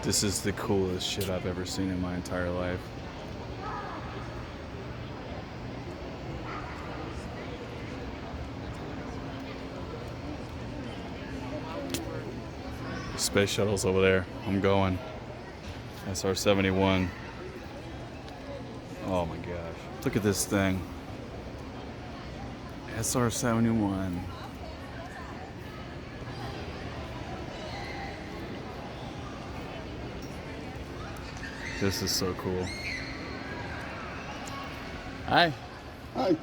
This is the coolest shit I've ever seen in my entire life. Space shuttle's over there. I'm going. SR-71. Oh my gosh. Look at this thing. SR-71. This is so cool. Hi. Hi.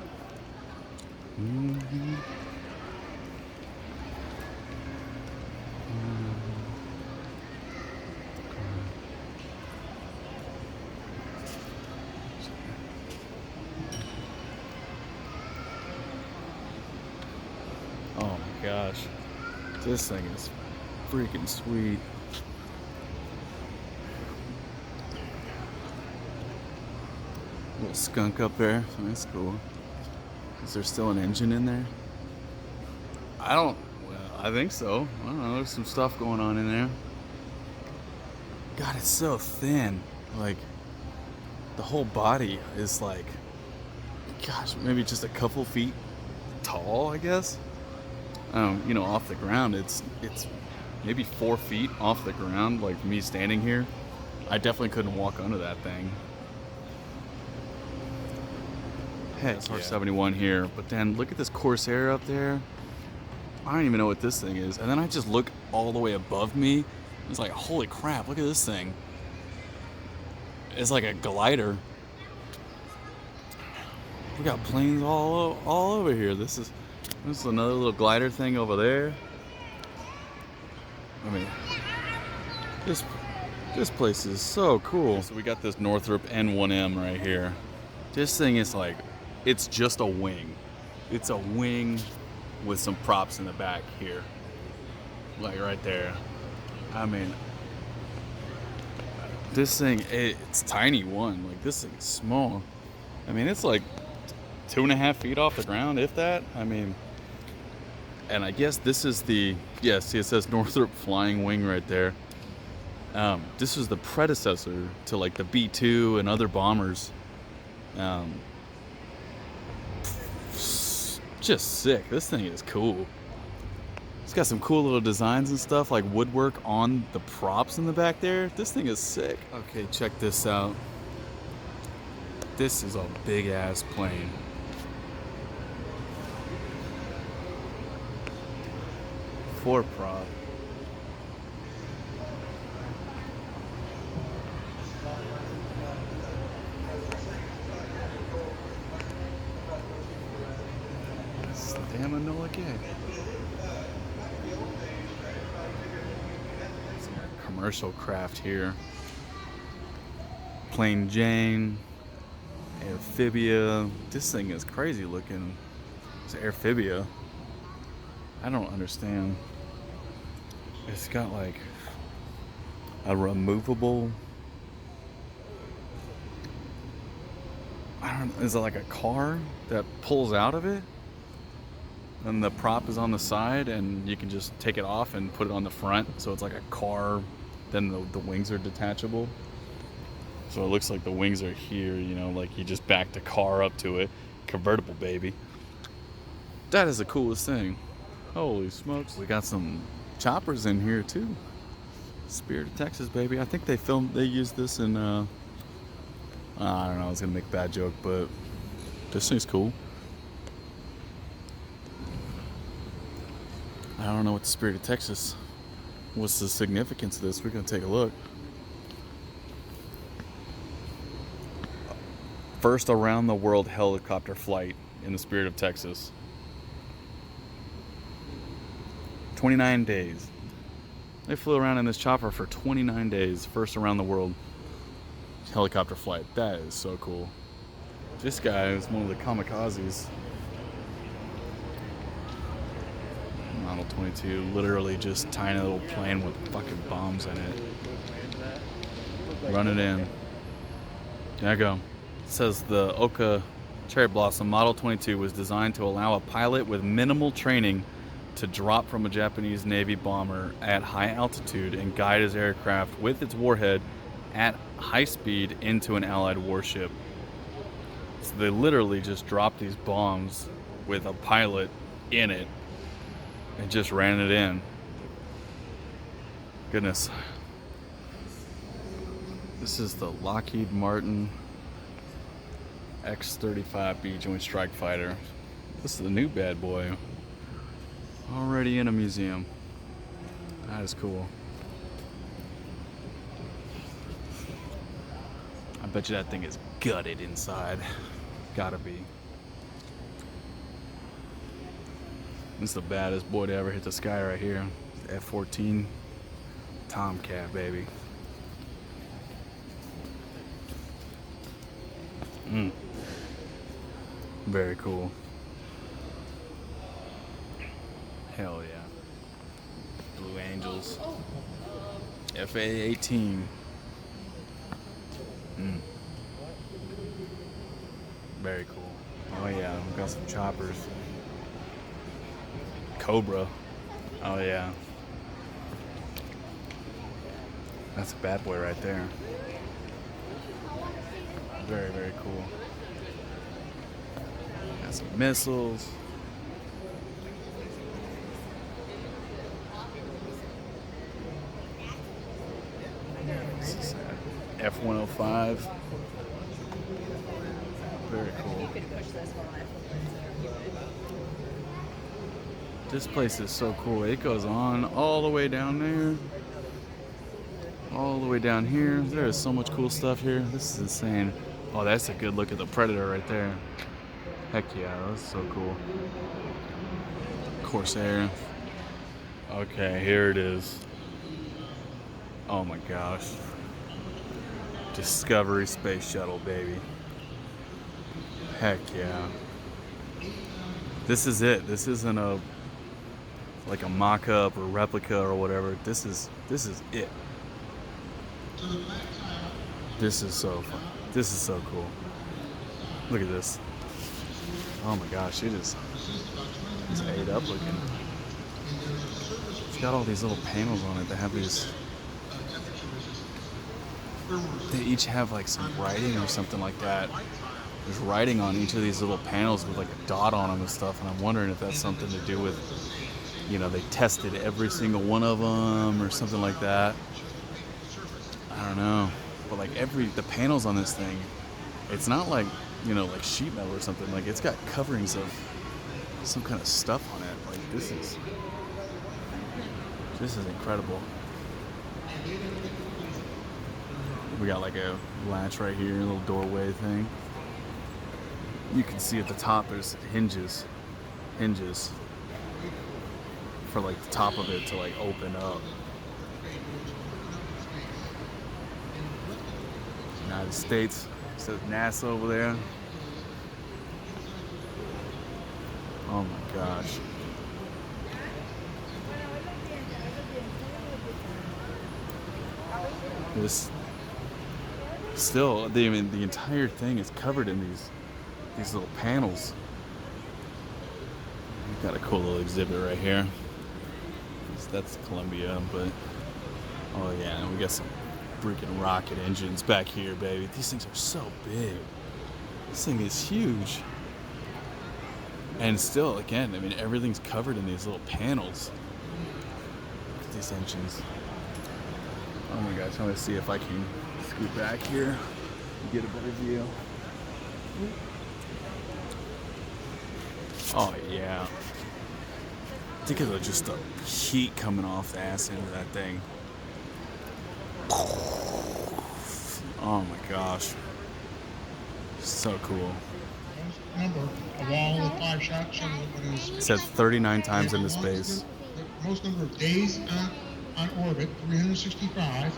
Oh my gosh. This thing is freaking sweet. Little skunk up there. That's cool. Is there still an engine in there? Well, I think so. I don't know. There's some stuff going on in there. God, it's so thin. Like, the whole body is like, gosh, maybe just a couple feet tall, I guess. Off the ground, it's maybe 4 feet off the ground. Like me standing here, I definitely couldn't walk under that thing. Heck, SR-71 here, but then look at this Corsair up there. I don't even know what this thing is. And then I just look all the way above me. It's like, holy crap, look at this thing. It's like a glider. We got planes all over here. This is another little glider thing over there. I mean, this place is so cool. So we got this Northrop N1M right here. This thing is like, it's just a wing. It's a wing with some props in the back here. Like right there. I mean, this thing, it's tiny one. Like this thing is small. I mean, it's like 2.5 feet off the ground, if that. I mean, and I guess this is see, it says Northrop Flying Wing right there. This was the predecessor to like the B-2 and other bombers. Just sick. This thing is cool. It's got some cool little designs and stuff, like woodwork on the props in the back there. This thing is sick. Okay, check this out. This is a big ass plane. Four prop. Damn Enola Gay. Some commercial craft here. Plain Jane. Amphibia. This thing is crazy looking. It's an amphibia. I don't understand. It's got like a removable. Is it like a car that pulls out of it? And the prop is on the side, and you can just take it off and put it on the front. So it's like a car. Then the wings are detachable. So it looks like the wings are here, like you just back the car up to it. Convertible, baby. That is the coolest thing. Holy smokes. We got some choppers in here too. Spirit of Texas, baby. I think they used this in, I don't know, I was gonna make a bad joke, but this thing's cool. I don't know what the Spirit of Texas, what's the significance of this? We're gonna take a look. First around the world helicopter flight in the Spirit of Texas. 29 days. They flew around in this chopper for 29 days. First around the world helicopter flight. That is so cool. This guy is one of the kamikazes. Model 22, literally just tiny little plane with fucking bombs in it. Run it in. There you go. It says the Oka Cherry Blossom Model 22 was designed to allow a pilot with minimal training to drop from a Japanese Navy bomber at high altitude and guide his aircraft with its warhead at high speed into an Allied warship. So they literally just dropped these bombs with a pilot in it and just ran it in. Goodness. This is the Lockheed Martin X-35B Joint Strike Fighter. This is the new bad boy. Already in a museum. That is cool. I bet you that thing is gutted inside. Gotta be. This is the baddest boy to ever hit the sky right here. F-14 Tomcat, baby. Very cool. Hell yeah. Blue Angels. FA-18. Very cool. Oh yeah, we've got some choppers. Cobra. Oh yeah. That's a bad boy right there. Very, very cool. Got some missiles. F-105. Very cool. This place is so cool. It goes on all the way down there. All the way down here. There is so much cool stuff here. This is insane. Oh, that's a good look at the Predator right there. Heck yeah, that's so cool. Corsair. Okay, here it is. Oh my gosh. Discovery Space Shuttle, baby. Heck yeah. This is it. This isn't a like a mock-up or replica or whatever. This is it. This is so fun. This is so cool. Look at this. Oh my gosh, it's ate up looking. It's got all these little panels on it that have these. They each have like some writing or something like that. There's writing on each of these little panels with like a dot on them and stuff, and I'm wondering if that's something to do with, you know, they tested every single one of them or something like that. I don't know. But like the panels on this thing, it's not like, you know, like sheet metal or something. Like it's got coverings of some kind of stuff on it. Like this is incredible. We got like a latch right here, a little doorway thing. You can see at the top there's hinges for like the top of it to like open up. United States, it says NASA over there. Oh my gosh. This still, the entire thing is covered in these little panels. We've got a cool little exhibit right here. That's Columbia, but oh yeah, we got some freaking rocket engines back here, baby. These things are so big. This thing is huge. And still, again, I mean, everything's covered in these little panels. Look at these engines. Oh my gosh, I'm gonna see if I can scoot back here and get a better view. Oh yeah. Think of just the heat coming off the ass end of that thing. Oh my gosh. So cool. Number of all the 5 shots. It said 39 times into space. Most number of days on orbit, 365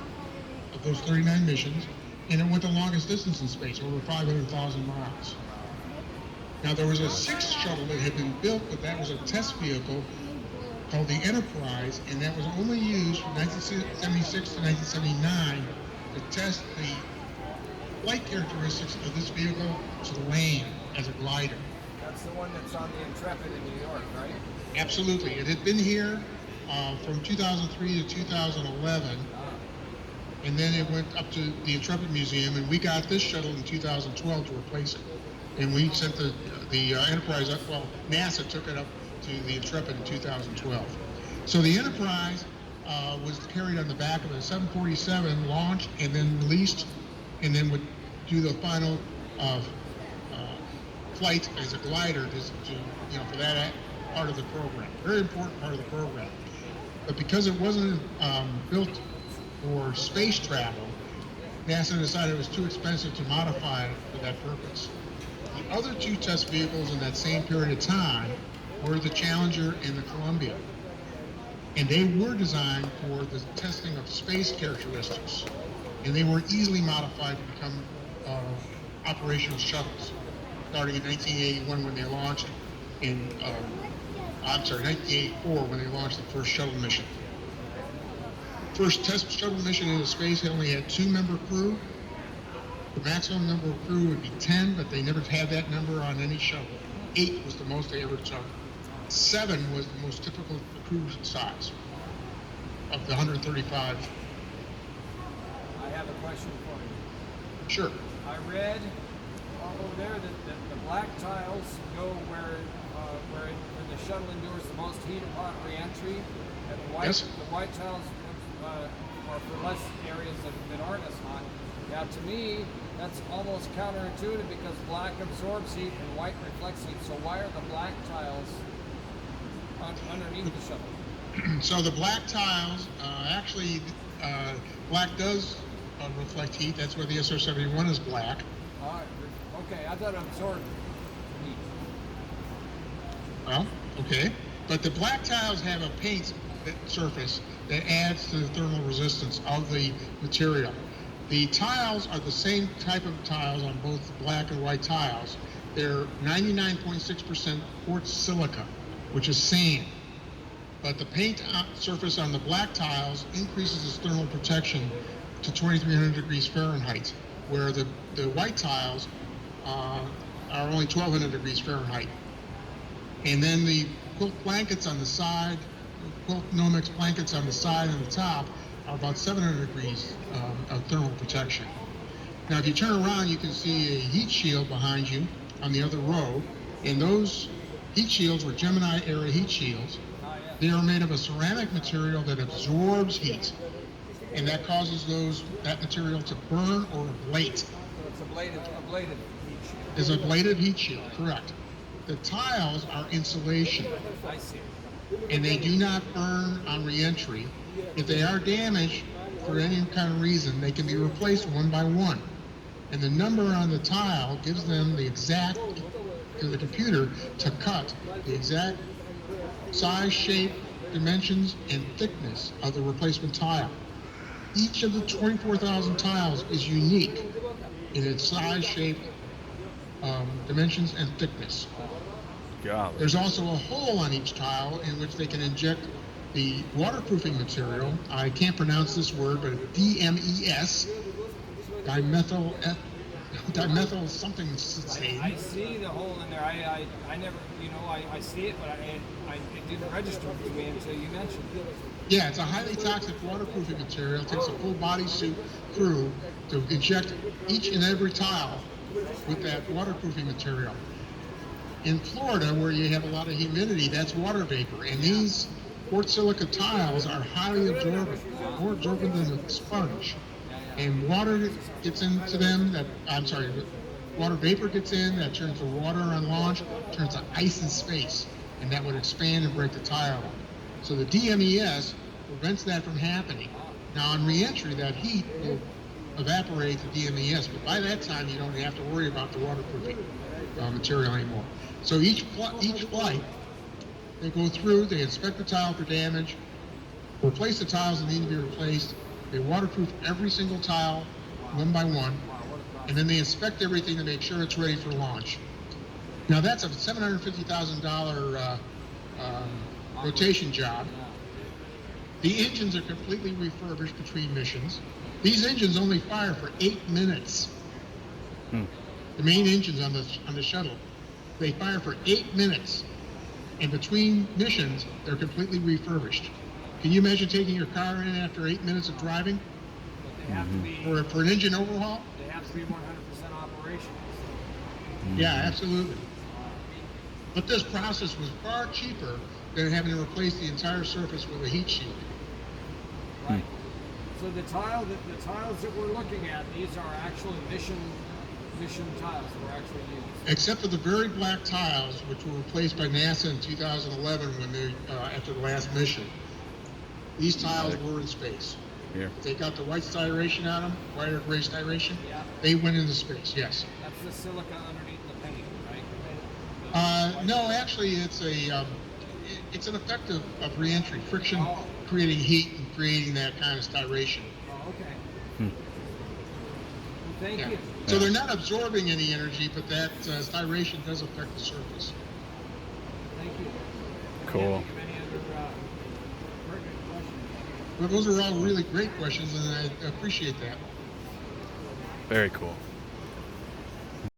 of those 39 missions, and it went the longest distance in space, over 500,000 miles. Now there was a 6th shuttle that had been built, but that was a test vehicle called the Enterprise, and that was only used from 1976 to 1979 to test the flight characteristics of this vehicle to land as a glider. that's the one that's on the Intrepid in New York, right? Absolutely. It had been here from 2003 to 2011, and then it went up to the Intrepid Museum, and we got this shuttle in 2012 to replace it. And we sent the Enterprise up, well, NASA took it up to the Intrepid in 2012. So the Enterprise was carried on the back of a 747, launched and then released, and then would do the final flight as a glider to for that part of the program. Very important part of the program. But because it wasn't built for space travel, NASA decided it was too expensive to modify it for that purpose. The other two test vehicles in that same period of time were the Challenger and the Columbia. And they were designed for the testing of space characteristics. And they were easily modified to become operational shuttles, starting in 1981 when they launched, 1984 when they launched the first shuttle mission. First test shuttle mission into space only had 2-member crew. The maximum number of crew would be 10, but they never had that number on any shuttle. 8 was the most they ever took. 7 was the most typical crew size of the 135. I have a question for you. Sure. I read over there that the black tiles go where the shuttle endures the most heat upon re-entry, and Yes. the white tiles are for less areas that aren't as hot. Now, to me, that's almost counterintuitive because black absorbs heat and white reflects heat. So why are the black tiles underneath the shuttle? So the black tiles, black does reflect heat. That's where the SR-71 is black. Okay, I thought it absorbed heat. Well, okay. But the black tiles have a paint surface that adds to the thermal resistance of the material. The tiles are the same type of tiles on both the black and white tiles. They're 99.6% quartz silica, which is sand. But the paint surface on the black tiles increases its thermal protection to 2,300 degrees Fahrenheit, where the white tiles are only 1,200 degrees Fahrenheit. And then the quilt blankets on the side, quilt Nomex blankets on the side and the top are about 700 degrees of thermal protection. Now, if you turn around, you can see a heat shield behind you on the other row, and those heat shields were Gemini era heat shields. They are made of a ceramic material that absorbs heat, and that causes that material to burn or ablate. So it's ablative heat shield. Is a ablative heat shield, correct. The tiles are insulation. I see. And they do not burn on re-entry. If they are damaged for any kind of reason, they can be replaced one by one. And the number on the tile gives them the exact, to the computer, to cut the exact size, shape, dimensions, and thickness of the replacement tile. Each of the 24,000 tiles is unique in its size, shape, dimensions, and thickness. Golly. There's also a hole on each tile in which they can inject the waterproofing material. I can't pronounce this word, but DMES, dimethyl something. I see the hole in there. I never, I see it, but it didn't register to me until you mentioned it. Yeah, it's a highly toxic waterproofing material. It takes a full bodysuit crew to inject each and every tile with that waterproofing material. In Florida, where you have a lot of humidity, that's water vapor. And these quartz silica tiles are highly absorbent, more absorbent than a sponge. And water gets into them, water vapor gets in, that turns to water on launch, turns to ice in space, and that would expand and break the tile. So the DMES prevents that from happening. Now on re-entry, that heat will evaporate the DMES, but by that time you don't have to worry about the waterproofing material anymore. So each flight, they go through, they inspect the tile for damage, replace the tiles that need to be replaced, they waterproof every single tile one by one, and then they inspect everything to make sure it's ready for launch. Now that's a $750,000 rotation job. The engines are completely refurbished between missions. These engines only fire for 8 minutes. The main engines on the shuttle. They fire for 8 minutes. And between missions, they're completely refurbished. Can you imagine taking your car in after 8 minutes of driving But they have to be. for an engine overhaul? They have to be 100% operational. Yeah, absolutely. But this process was far cheaper than having to replace the entire surface with a heat shield. Right. So the tiles that we're looking at, these are actually mission tiles that were actually used. Except for the very black tiles, which were replaced by NASA in 2011 when they after the last mission. These tiles were in space. Here. They got the white styration on them, white or gray styration. Yeah. They went into space. Yes. That's the silica underneath the paint, right? No, actually, it's an effect of reentry, friction, creating heat and creating that kind of styration. Oh, okay. Hmm. Well, thank Yeah. you. So they're not absorbing any energy, but that styration does affect the surface. Thank you. Cool. Can't think of any other pertinent questions. Well, those are all really great questions, and I appreciate that. Very cool.